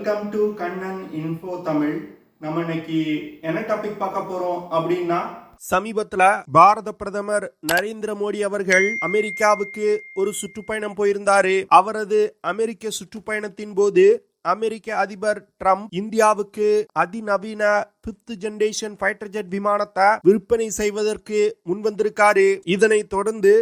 Welcome to Kannan info Tamil. நம்ம இன்னைக்கு என்ன டாபிக் பார்க்க போறோம் அப்படின்னா, சமீபத்துல பாரத பிரதமர் நரேந்திர மோடி அவர்கள் அமெரிக்காவுக்கு ஒரு சுற்றுப்பயணம் போயிருந்தாரு. அவரது அமெரிக்க சுற்றுப்பயணத்தின் போது அமெரிக்க அதிபர் ட்ரம்ப் இந்தியாவுக்கு அதிநவீன 5th ஜெனரேஷன் ஃபைட்டர் ஜெட் விமானத்தை விற்பனை செய்வதற்கு முன்வந்திருக்காரு. இதனை தொடர்ந்து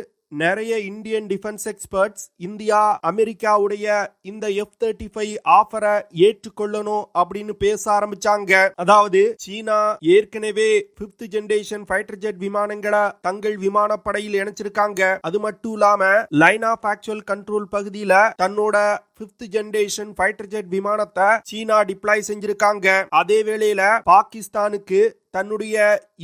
நிறைய இந்தியன் டிஃபென்ஸ் எக்ஸ்பர்ட்ஸ் இந்தியா அமெரிக்காவுடைய இந்த F-35 ஆஃபரை ஏற்றுக்கொள்ளணும் அப்படின்னு பேச ஆரம்பிச்சாங்க. அதாவது சீனா ஏற்கனவே 5th ஜெனரேஷன் ஃபைட்டர் ஜெட் விமானங்களை தங்கள் விமானப்படையில் இணைச்சிருக்காங்க. அது மட்டும் இல்லாம லைன் ஆஃப் ஆக்சுவல் கண்ட்ரோல் பகுதியில தன்னோட 5th ஜெனரேஷன் ஃபைட்டர் ஜெட் விமானத்தை சீனா டிப்ளாய் செஞ்சிருக்காங்க. அதே வேளையில பாகிஸ்தானுக்கு தன்னுடைய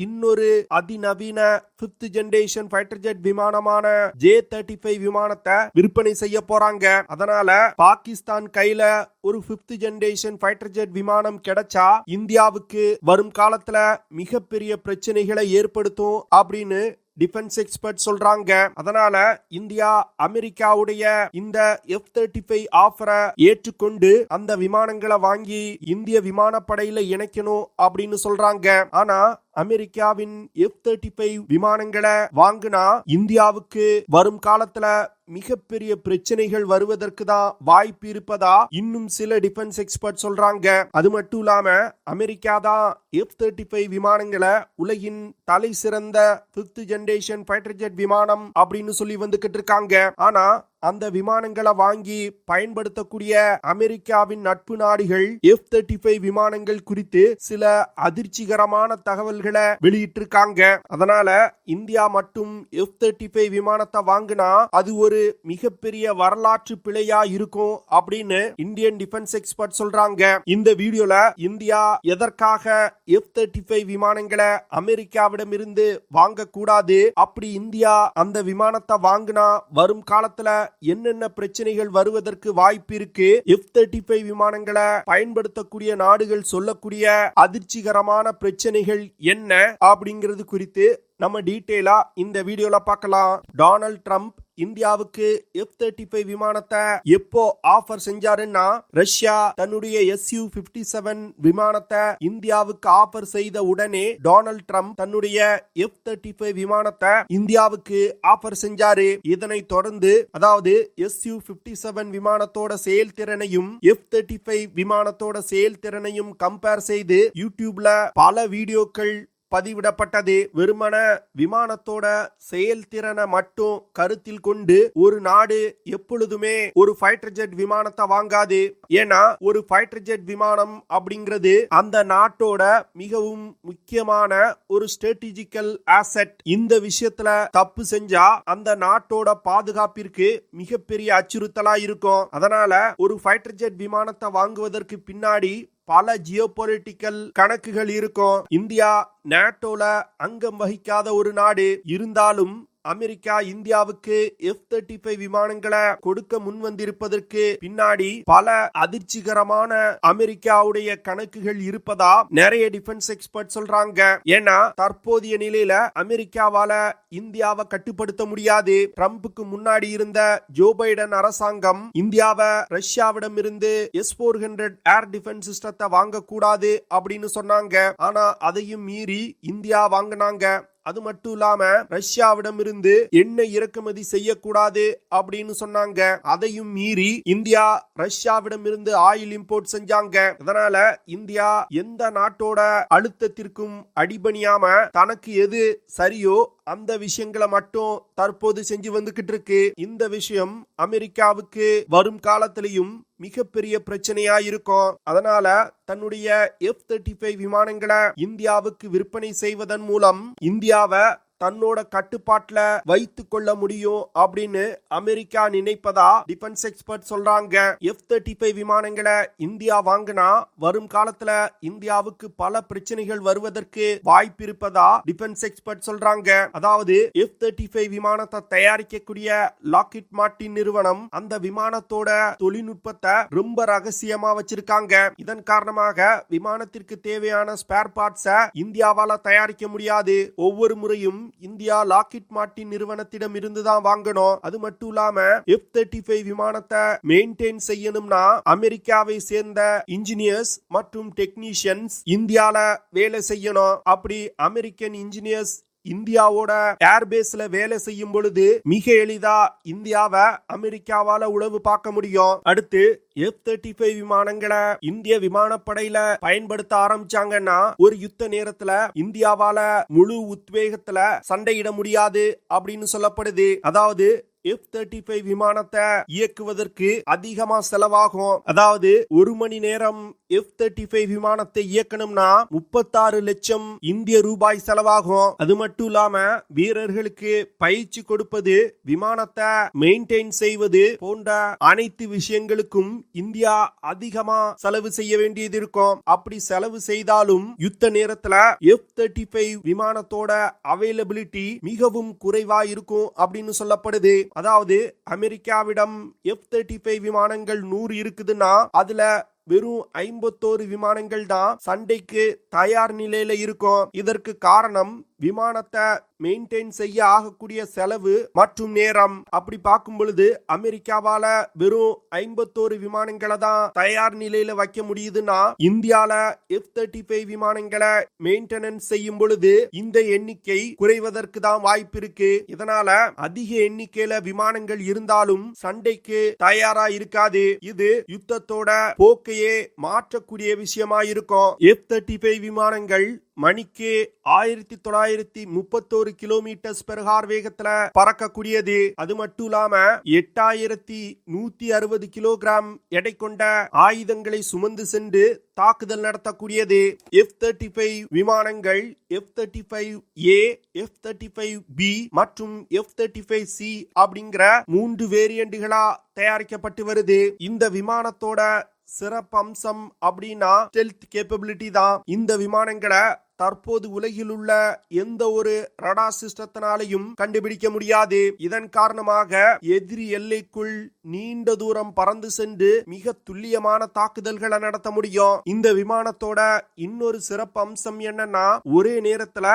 இன்னொரு அதிநவீன 5th generation fighter jet விமானமான J-35 விமானத்தை விற்பனை செய்ய போறாங்க. அதனால பாகிஸ்தான் கையில ஒரு 5th ஜெனரேஷன் ஃபைட்டர் ஜெட் விமானம் கிடைச்சா இந்தியாவுக்கு வரும் காலத்துல மிகப்பெரிய பிரச்சனைகளை ஏற்படுத்தும் அப்படின்னு டிஃபென்ஸ் எக்ஸ்பர்ட் சொல்றாங்க. அதனால இந்தியா அமெரிக்காவுடைய இந்த F-35 ஆஃபரை ஏற்றுக்கொண்டு அந்த விமானங்களை வாங்கி இந்திய விமானப்படையில இணைக்கணும் அப்படின்னு சொல்றாங்க. ஆனா அமெரிக்காவின் F-35 விமானங்களை வாங்கினா இந்தியாவுக்கு வரும் காலத்துல மிகப்பெரிய பிரச்சனைகள் வருவதற்கு தான் வாய்ப்பு இருப்பதா இன்னும் சில டிஃபென்ஸ் எக்ஸ்பர்ட் சொல்றாங்க. அது மட்டும் இல்லாம அமெரிக்கா தான் F-35 விமானங்களை உலகின் தலை சிறந்த 5th ஜெனரேஷன் ஃபைட்டர் ஜெட் விமானம் அப்படின்னு சொல்லி வந்துகிட்டு இருக்காங்க. ஆனா அந்த விமானங்களை வாங்கி பயன்படுத்தக்கூடிய அமெரிக்காவின் நட்பு நாடுகள் F-35 விமானங்கள் குறித்து சில அதிர்ச்சிகரமான தகவல்களை வெளியிட்டிருக்காங்க. அதனால இந்தியா மட்டும் F-35 விமானத்தை வாங்கினா அது ஒரு மிகப்பெரிய வரலாற்று பிழையா இருக்கும் அப்படின்னு இந்தியன் டிஃபென்ஸ் எக்ஸ்பர்ட் சொல்றாங்க. இந்த வீடியோல இந்தியா எதற்காக F-35 விமானங்களை அமெரிக்காவிடம் இருந்து வாங்க கூடாது, அப்படி இந்தியா அந்த விமானத்தை வாங்கினா வரும் காலத்துல என்னென்ன பிரச்சனைகள் வருவதற்கு வாய்ப்பு இருக்கு, F-35 விமானங்களை பயன்படுத்தக்கூடிய நாடுகள் சொல்லக்கூடிய அதிர்ச்சிகரமான பிரச்சனைகள் என்ன அப்படிங்கிறது குறித்து நம்ம டீட்டெயிலா இந்த வீடியோல பார்க்கலாம். டொனால்ட் ட்ரம்ப் இந்தியாவுக்கு F-35 விமானத்தை எப்போ ஆஃபர் செஞ்சாருன்னா, ரஷ்யா தன்னுடைய Su-57 விமானத்தை இந்தியாவுக்கு ஆஃபர் செய்த உடனே டொனால்ட் ட்ரம்ப் தன்னுடைய F-35 விமானத்தை இந்தியாவுக்கு ஆஃபர் செஞ்சாரு. இதனை தொடர்ந்து அதாவது Su-57 விமானத்தோட செயல்திறனையும் F-35 விமானத்தோட செயல்திறனையும் கம்பேர் செய்து யூடியூப்ல பல வீடியோக்கள் பதிவிடப்பட்டது. வெறுமன விமானத்தோட செயல்திறனை மட்டும் கருத்தில் கொண்டு ஒரு நாடு எப்பொழுதுமே ஒரு ஃபைட்டர் ஜெட் விமானத்தை வாங்காது. ஏன்னா ஒரு ஃபைட்டர் ஜெட் விமானம் அப்படிங்கிறது அந்த நாட்டோட மிகவும் முக்கியமான ஒரு ஸ்ட்ராட்டஜிக்கல் ஆசெட். இந்த விஷயத்துல தப்பு செஞ்சா அந்த நாட்டோட பாதுகாப்பிற்கு மிகப்பெரிய அச்சுறுத்தலா இருக்கும். அதனால ஒரு ஃபைட்டர் ஜெட் விமானத்தை வாங்குவதற்கு பின்னாடி பல ஜியோபொலிட்டிக்கல் கணக்குகள் இருக்கும். இந்தியா நேட்டோல அங்கம் வகிக்காத ஒரு நாடு இருந்தாலும் அமெரிக்கா இந்தியாவுக்கு F-35 விமானங்களை கொடுக்க முன் வந்திருப்பதற்கு பின்னாடி பல அதிர்ச்சிகரமான அமெரிக்காவுடைய கணக்குகள் இருப்பதா நிறைய டிஃபென்ஸ் எக்ஸ்பர்ட் சொல்றாங்க. ஏன்னா தற்போதைய நிலையில அமெரிக்காவால இந்தியாவை கட்டுப்படுத்த முடியாது. ட்ரம்புக்கு முன்னாடி இருந்த ஜோ பைடன் அரசாங்கம் இந்தியாவை ரஷ்யாவிடம் இருந்து S-400 ஏர் டிஃபென்ஸ் சிஸ்டத்தை வாங்க கூடாது அப்படின்னு சொன்னாங்க. ஆனா அதையும் மீறி இந்தியா வாங்கினாங்க. அது மட்டும் இல்லாம ரஷ்யாவிடம் இருந்து எண்ணெய் இறக்குமதி செய்யக்கூடாது அப்படின்னு சொன்னாங்க. அதையும் மீறி இந்தியா ரஷ்யாவிடம் இருந்து ஆயில் இம்போர்ட் செஞ்சாங்க. அதனால இந்தியா எந்த நாட்டோட அழுத்தத்திற்கும் அடிபணியாம தனக்கு எது சரியோ அந்த விஷயங்களை மட்டும் தற்போது செஞ்சு வந்துகிட்டு இருக்கு. இந்த விஷயம் அமெரிக்காவுக்கு வரும் காலத்திலையும் மிகப்பெரிய பிரச்சனையா இருக்கும். அதனால தன்னுடைய F-35 விமானங்களை இந்தியாவுக்கு விற்பனை செய்வதன் மூலம் இந்தியாவை தன்னோட கட்டுப்பாட்டுல வைத்துக் கொள்ள முடியும் அப்படின்னு அமெரிக்கா நினைப்பதா டிஃபென்ஸ் எக்ஸ்பர்ட் சொல்றாங்க. F-35 விமானங்களை இந்தியா வாங்கினா வரும் காலத்துல இந்தியாவுக்கு பல பிரச்சனைகள் வருவதற்கு வாய்ப்பு இருப்பதா டிஃபென்ஸ் எக்ஸ்பர்ட் சொல்றாங்க. அதாவது F-35 விமானத்தை தயாரிக்கக்கூடிய லாக்ஹீட் மார்ட்டின் நிறுவனம் அந்த விமானத்தோட தொழில்நுட்பத்தை ரொம்ப ரகசியமா வச்சிருக்காங்க. இதன் காரணமாக விமானத்திற்கு தேவையான ஸ்பேர் பார்ட்ஸை இந்தியாவால தயாரிக்க முடியாது. ஒவ்வொரு முறையும் இந்தியா லாக்ஹீட் மார்ட்டின் நிறுவனத்திடம் இருந்து தான் வாங்கணும். அது மட்டும் இல்லாம F-35 விமானத்தை மெயின்டைன் செய்யணும்னா அமெரிக்காவை சேர்ந்த இன்ஜினியர்ஸ் மற்றும் டெக்னீஷியன்ஸ் இந்தியால வேலை செய்யணும். அப்படி அமெரிக்கன் இன்ஜினியர்ஸ் இந்தியாவோட ஏர்பேஸ்ல வேலை செய்யும் பொழுது மிக எளிதா இந்தியாவை அமெரிக்காவால உளவு பார்க்க முடியும். அடுத்து F-35 விமானங்களை இந்திய விமானப்படையில பயன்படுத்த ஆரம்பிச்சாங்கன்னா ஒரு யுத்த நேரத்துல இந்தியாவால முழு உத்வேகத்துல சண்டையிட முடியாது அப்படின்னு சொல்லப்படுது. அதாவது F-35 விமானத்தை இயக்குவதற்கு அதிகமா செலவாகும். அதாவது ஒரு மணி நேரம் F-35 விமானத்தை இயக்கணும்னா 36 லட்சம் இந்திய ரூபாய் செலவாகும். அது மட்டும் இல்லாம வீரர்களுக்கு பயிற்சி கொடுப்பது, விமானத்தை மெயின்டைன் செய்வது போன்ற அனைத்து விஷயங்களுக்கும் இந்தியா அதிகமா செலவு செய்ய வேண்டியது இருக்கும். அப்படி செலவு செய்தாலும் யுத்த நேரத்துல F-35 விமானத்தோட அவைலபிலிட்டி மிகவும் குறைவா இருக்கும் அப்படின்னு சொல்லப்படுது. அதாவது அமெரிக்காவிடம் F-35 விமானங்கள் 100 இருக்குதுன்னா அதுல வெறும் 51 விமானங்கள் தான் சண்டைக்கு தயார் நிலையில இருக்கும். இதற்கு காரணம் விமானத்தை மெயின்டைன் செய்ய ஆகக்கூடிய செலவு மற்றும் நேரம். அப்படி பார்க்கும் பொழுது அமெரிக்காவால வெறும் 51 விமானங்களை தான் தயார் நிலையில வைக்க முடியுதுன்னா இந்தியால F-35 விமானங்களை மெயின்டெனன்ஸ் செய்யும் பொழுது இந்த எண்ணிக்கை குறைவதற்கு தான் வாய்ப்பு இருக்கு. இதனால அதிக எண்ணிக்கையில விமானங்கள் இருந்தாலும் சண்டைக்கு தயாரா இருக்காது. இது யுத்தத்தோட போக்கையே மாற்றக்கூடிய விஷயமா இருக்கும். F-35 விமானங்கள் மணிக்கு 1931 கிலோமீட்டர் பெர் ஹார் வேகத்துல பறக்கக்கூடியது. அது மட்டும் இல்லாம 8160 கிலோகிராம் எடை கொண்ட ஆயுதங்களை சுமந்து சென்று தாக்குதல் நடத்தக்கூடியது. F-35 விமானங்கள் F-35A, F-35B மற்றும் F-35C அப்படிங்கிற 3 வேரியண்டுகளா தயாரிக்கப்பட்டு வருது. இந்த விமானத்தோட சிறப்பம்சம் அப்படின்னா ஸ்டெல்த் கேப்பபிலிட்டி தான். இந்த விமானங்களை தற்போது உலகில் உள்ள எந்த ஒரு ரடார் சிஸ்டத்தினாலையும் கண்டுபிடிக்க முடியாது. இதன் காரணமாக எதிரி எல்லைக்குள் நீண்ட தூரம் பறந்து சென்று மிக துல்லியமான தாக்குதல்களை நடத்த முடியும். இந்த விமானத்தோட இன்னொரு சிறப்பு அம்சம் என்னன்னா ஒரே நேரத்துல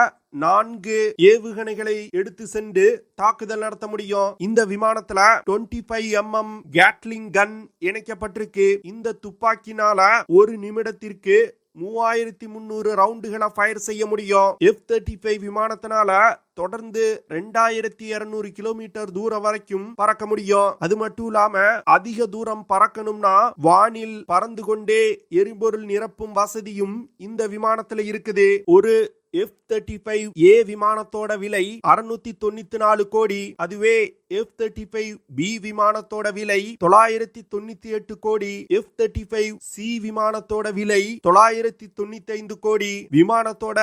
4 ஏவுகணைகளை எடுத்து சென்று தாக்குதல் நடத்த முடியும். இந்த விமானத்துல 25mm கேட்லிங் கன் இணைக்கப்பட்டிருக்கு. இந்த துப்பாக்கினால ஒரு நிமிடத்திற்கு 3300 ரவுண்டுகளை ஃபயர் செய்ய முடியும். F-35 விமானத்தினால தொடர்ந்து 2200 கிலோமீட்டர் தூரம் வரைக்கும் பறக்க முடியும். அது மட்டும் இல்லாம அதிக தூரம் பறக்கணும்னா வானில் பறந்து கொண்டே எரிபொருள் நிரப்பும் வசதியும் இந்த விமானத்துல இருக்குது. ஒரு F-35A விமானத்தோட விலை 694 கோடி. அதுவே F-35B விமானத்தோட விலை 998 கோடி. F-35C விமானத்தோட விலை 995 கோடி. விமானத்தோட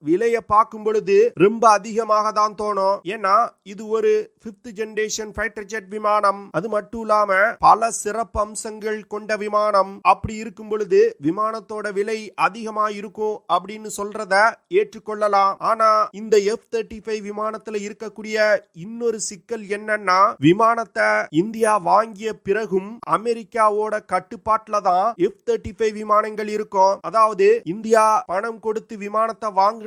விலைய பார்க்கும் பொழுது ரொம்ப அதிகமாக தான் தோணும். ஏன்னா இது ஒரு 5th ஜெனரேஷன் ஃபைட்டர் ஜெட் விமானம். அது மட்டும் இல்லாம பல சிறப்பு அம்சங்கள் கொண்ட விமானம். அப்படி இருக்கும் பொழுது விமானத்தோட விலை அதிகமா இருக்கும் அப்படின்னு சொல்றத ஏற்றுக்கொள்ளலாம். ஆனா இந்த F-35 விமானத்துல இருக்கக்கூடிய இன்னொரு சிக்கல் என்னன்னா விமானத்தை இந்தியா வாங்கிய பிறகும் அமெரிக்காவோட கட்டுப்பாட்டுல தான் F-35 விமானங்கள் இருக்கும். அதாவது இந்தியா பணம் கொடுத்து விமானத்தை வாங்க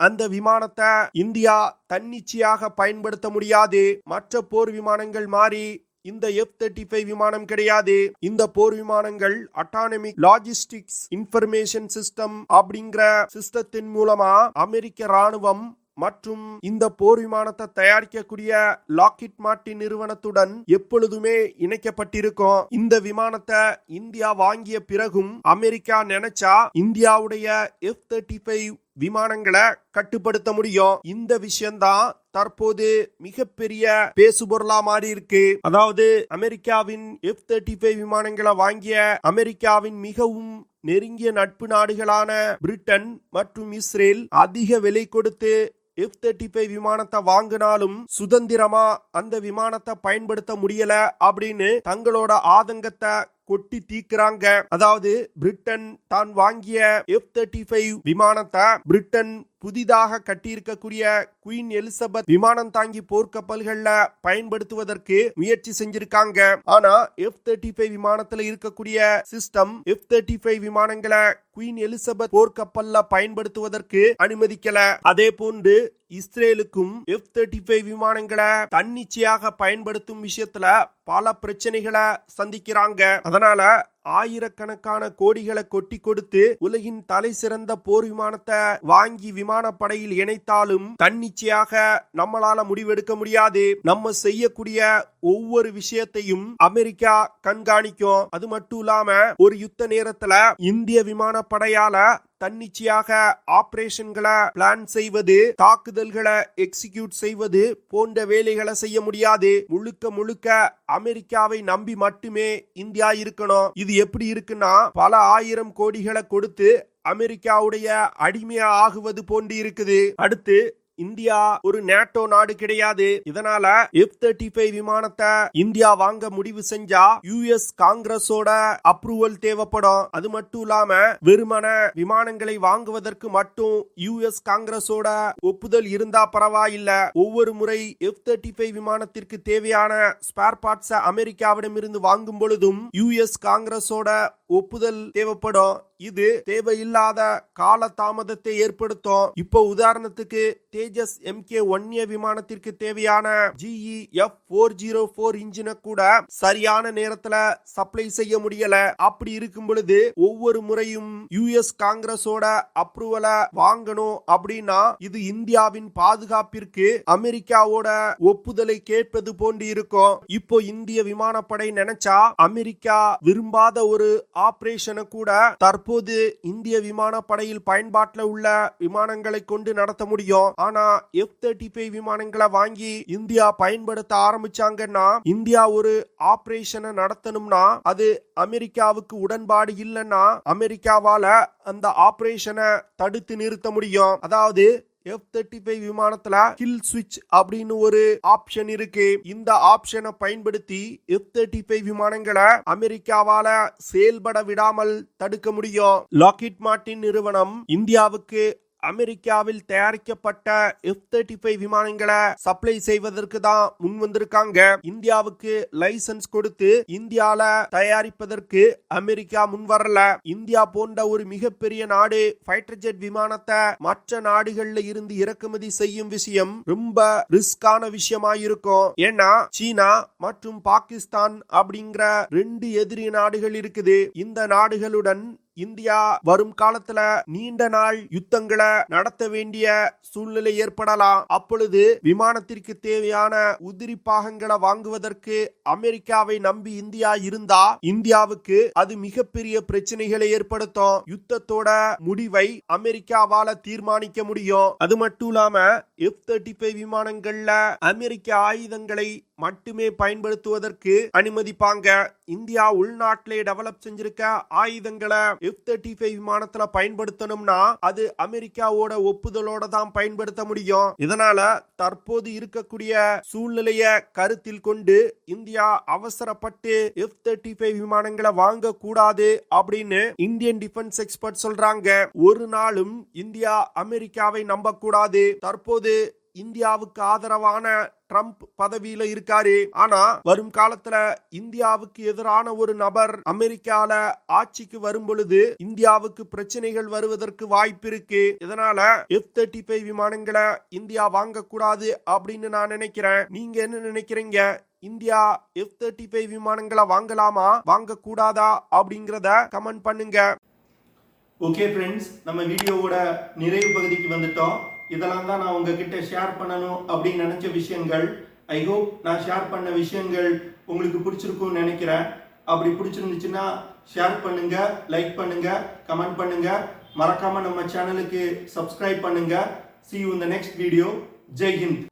அந்த விமானத்தை இந்தியா தன்னிச்சையாக பயன்படுத்த முடியாது. மற்ற போர் விமானங்கள் மாறி இந்த F-35 விமானம் கிடையாது. இந்த போர் விமானங்கள் அட்டானமிக் லாஜிஸ்டிக்ஸ் இன்ஃபர்மேஷன் சிஸ்டம் அப்படிங்கிற சிஸ்டத்தின் மூலமா அமெரிக்க ராணுவம் மற்றும் இந்த போர் விமானத்தை தயாரிக்கக்கூடிய லாக்ஹீட் மார்ட்டின் நிறுவனத்துடன் எப்பொழுதுமே இணைக்கப்பட்டிருக்கும். இந்த விமானத்தை இந்தியா வாங்கிய பிறகும் அமெரிக்கா நினைச்சா இந்தியாவுடைய F-35 விமானங்களை கட்டுப்படுத்த முடியும். இந்த விஷயம்தான் தற்போது மிகப்பெரிய பேசுபொருளா மாறி இருக்கு. அதாவது அமெரிக்காவின் F-35 விமானங்களை வாங்கிய அமெரிக்காவின் மிகவும் நெருங்கிய நட்பு நாடுகளான பிரிட்டன் மற்றும் இஸ்ரேல் அதிக விலை கொடுத்து F-35 விமானத்தை வாங்கினாலும் சுதந்திரமா அந்த விமானத்தை பயன்படுத்த முடியல அப்படின்னு தங்களோட ஆதங்கத்தை கொட்டி தீக்குறாங்க. அதாவது பிரிட்டன் தான் வாங்கிய F-35 விமானத்தை பிரிட்டன் புதிதாக கட்டியிருக்கக்கூடிய குயின் எலிசபெத் விமானம் தாங்கி போர்க்கப்பல்கள்ல பயன்படுத்துவதற்கு முயற்சி செஞ்சிருக்காங்க. ஆனா F-35 விமானத்துல இருக்கக்கூடிய சிஸ்டம் F-35 விமானங்களை குயின் எலிசபெத் போர்க்கப்பல்ல பயன்படுத்துவதற்கு அனுமதிக்கல. அதே போன்று இஸ்ரேலுக்கும் F-35 விமானங்களை தன்னிச்சையாக பயன்படுத்தும் விஷயத்துல பல பிரச்சனைகளை சந்திக்கிறாங்க. அதனால ஆயிரக்கணக்கான கோடிகளை கொட்டி கொடுத்து உலகின் தலை சிறந்த போர் விமானத்தை வாங்கி விமானப்படையில் இணைத்தாலும் தன்னிச்சையாக நம்மளால முடிவெடுக்க முடியாது. நம்ம செய்யக்கூடிய ஒவ்வொரு விஷயத்தையும் அமெரிக்கா கண்காணிக்கும். அது மட்டும் இல்லாம ஒரு யுத்த நேரத்துல இந்திய விமானப்படையால தன்னிச்சையாக ஆபரேஷன்களை பிளான் செய்வது, தாக்குதல்களை எக்ஸிக்யூட் செய்வது போன்ற வேலைகளை செய்ய முடியாது. முழுக்க முழுக்க அமெரிக்காவை நம்பி மட்டுமே இந்தியா இருக்கணும். இது எப்படி இருக்குன்னா, பல ஆயிரம் கோடிகளை கொடுத்து அமெரிக்காவுடைய அடிமையா ஆகுவது போன்று இருக்குது. அடுத்து இந்தியா ஒரு நேட்டோ நாடு கிடையாது. இதனால F-35 விமானத்தை இந்தியா வாங்க முடிவு செஞ்சா US காங்கிரஸோட அப்ரூவல் தேவைப்படும். அது மட்டும் இல்லாம வெறுமன விமானங்களை வாங்குவதற்கு மட்டும் US காங்கிரஸோட ஒப்புதல் இருந்தா பரவாயில்ல. ஒவ்வொரு முறை F-35 விமானத்திற்கு தேவையான ஸ்பேர் பார்ட்ஸ் அமெரிக்காவிடம் இருந்து வாங்கும் பொழுதும் US காங்கிரஸோட ஒப்புதல் தேவைப்படும். இது தேவையில்லாத கால தாமதத்தை ஏற்படுத்தும். இப்போ உதாரணத்துக்கு தேஜஸ் MK-1A விமானத்திற்கு தேவையான GE F404 இன்ஜினை கூட சரியான நேரத்துல சப்ளை செய்ய முடியல. அப்படி இருக்கும் பொழுது ஒவ்வொரு முறையும் US காங்கிரஸோட அப்ரூவலை வாங்கணும் அப்படின்னா இது இந்தியாவின் பாதுகாப்பிற்கு அமெரிக்காவோட ஒப்புதலை கேட்பது போன்று இருக்கும். இப்போ இந்திய விமானப்படை நினைச்சா அமெரிக்கா விரும்பாத ஒரு ஆபரேஷனை கூட தற்போது இந்திய விமானப்படையில் பயன்பாட்டில் உள்ள விமானங்களை கொண்டு நடத்த முடியும். ஆனா F-35 விமானங்களை வாங்கி இந்தியா பயன்படுத்த ஆரம்பிச்சாங்கன்னா, இந்தியா ஒரு ஆபரேஷனை நடத்தணும்னா அது அமெரிக்காவுக்கு உடன்பாடு இல்லைன்னா அமெரிக்காவால அந்த ஆபரேஷனை தடுத்து நிறுத்த முடியும். அதாவது F-35 விமானத்துல கில் ஸ்விட்ச் அப்படின்னு ஒரு ஆப்ஷன் இருக்கு. இந்த ஆப்ஷனை பயன்படுத்தி F-35 விமானங்களை அமெரிக்காவால செயல்பட விடாமல் தடுக்க முடியும். லாக்ஹீட் மார்ட்டின் நிறுவனம் இந்தியாவுக்கு அமெரிக்காவில் தயாரிக்கப்பட்ட F-35 விமானங்களை சப்ளை செய்வதற்கு தான் முன் வந்திருக்காங்க. இந்தியாவுக்கு லைசன்ஸ் கொடுத்து இந்தியால தயாரிப்பதற்கு அமெரிக்கா முன் வரல. இந்தியா போன்ற ஒரு மிகப்பெரிய நாடு ஃபைட்டர் ஜெட் விமானத்தை மற்ற நாடுகள்ல இருந்து இறக்குமதி செய்யும் விஷயம் ரொம்ப ரிஸ்கான விஷயமா இருக்கும். ஏன்னா சீனா மற்றும் பாகிஸ்தான் அப்படிங்கிற 2 எதிரி நாடுகள் இருக்குது. இந்த நாடுகளுடன் இந்தியா வரும் காலத்துல நீண்ட நாள் யுத்தங்களை நடத்த வேண்டிய சூழ்நிலை ஏற்படலாம். அப்பொழுது விமானத்திற்கு தேவையான உதிரி பாகங்களை வாங்குவதற்கு அமெரிக்காவை நம்பி இந்தியா இருந்தா இந்தியாவுக்கு அது மிகப்பெரிய பிரச்சனைகளை ஏற்படுத்தும். யுத்தத்தோட முடிவை அமெரிக்காவால தீர்மானிக்க முடியும். அது மட்டும் இல்லாம F-35 விமானங்கள்ல அமெரிக்க ஆயுதங்களை மட்டுமே பயன்படுத்துவதற்கு அனுமதிப்பாங்க. இந்தியா உள்நாட்டிலே டெவலப் செஞ்சிருக்க ஆயுதங்களை F-35 விமானத்துல பயன்படுத்தணும்னா அது அமெரிக்காவோட ஒப்புதலோட தான் பயன்படுத்த முடியும். இதனால தற்போது இருக்கக்கூடிய சூழ்நிலைய கருத்தில் கொண்டு இந்தியா அவசரப்பட்டு F-35 விமானங்களை வாங்க கூடாது அப்படின்னு இந்தியன் டிஃபென்ஸ் எக்ஸ்பர்ட் சொல்றாங்க. ஒரு நாளும் இந்தியா அமெரிக்காவை நம்ப கூடாது. தற்போது இந்தியாவுக்கு ஆதரவான ட்ரம்ப் பதவியில இருக்காரு. ஆனா வரும் காலத்துல இந்தியாவுக்கு எதிரான ஒரு நபர் அமெரிக்கால ஆட்சிக்கு வரும் பொழுது இந்தியாவுக்கு பிரச்சனைகள் வருவதற்கு வாய்ப்பு இருக்கு. இதனால F-35 விமானங்களை இந்தியா வாங்க கூடாது அப்படின்னு நான் நினைக்கிறேன். நீங்க என்ன நினைக்கிறீங்க? இந்தியா F-35 விமானங்களை வாங்கலாமா வாங்க கூடாதா அப்படிங்கறத கமெண்ட் பண்ணுங்க. ஓகே ஃப்ரெண்ட்ஸ், நம்ம வீடியோவோட நிறைவு பகுதிக்கு வந்துட்டோம். இதெல்லாம் தான் நான் உங்ககிட்ட ஷேர் பண்ணணும் அப்படின்னு நினைச்ச விஷயங்கள். ஐ ஹோப் நான் ஷேர் பண்ண விஷயங்கள் உங்களுக்கு பிடிச்சிருக்கும்னு நினைக்கிறேன். அப்படி பிடிச்சிருந்துச்சுன்னா ஷேர் பண்ணுங்க, லைக் பண்ணுங்க, கமெண்ட் பண்ணுங்க. மறக்காம நம்ம சேனலுக்கு சப்ஸ்கிரைப் பண்ணுங்க. See you in the next video. Jai Hind.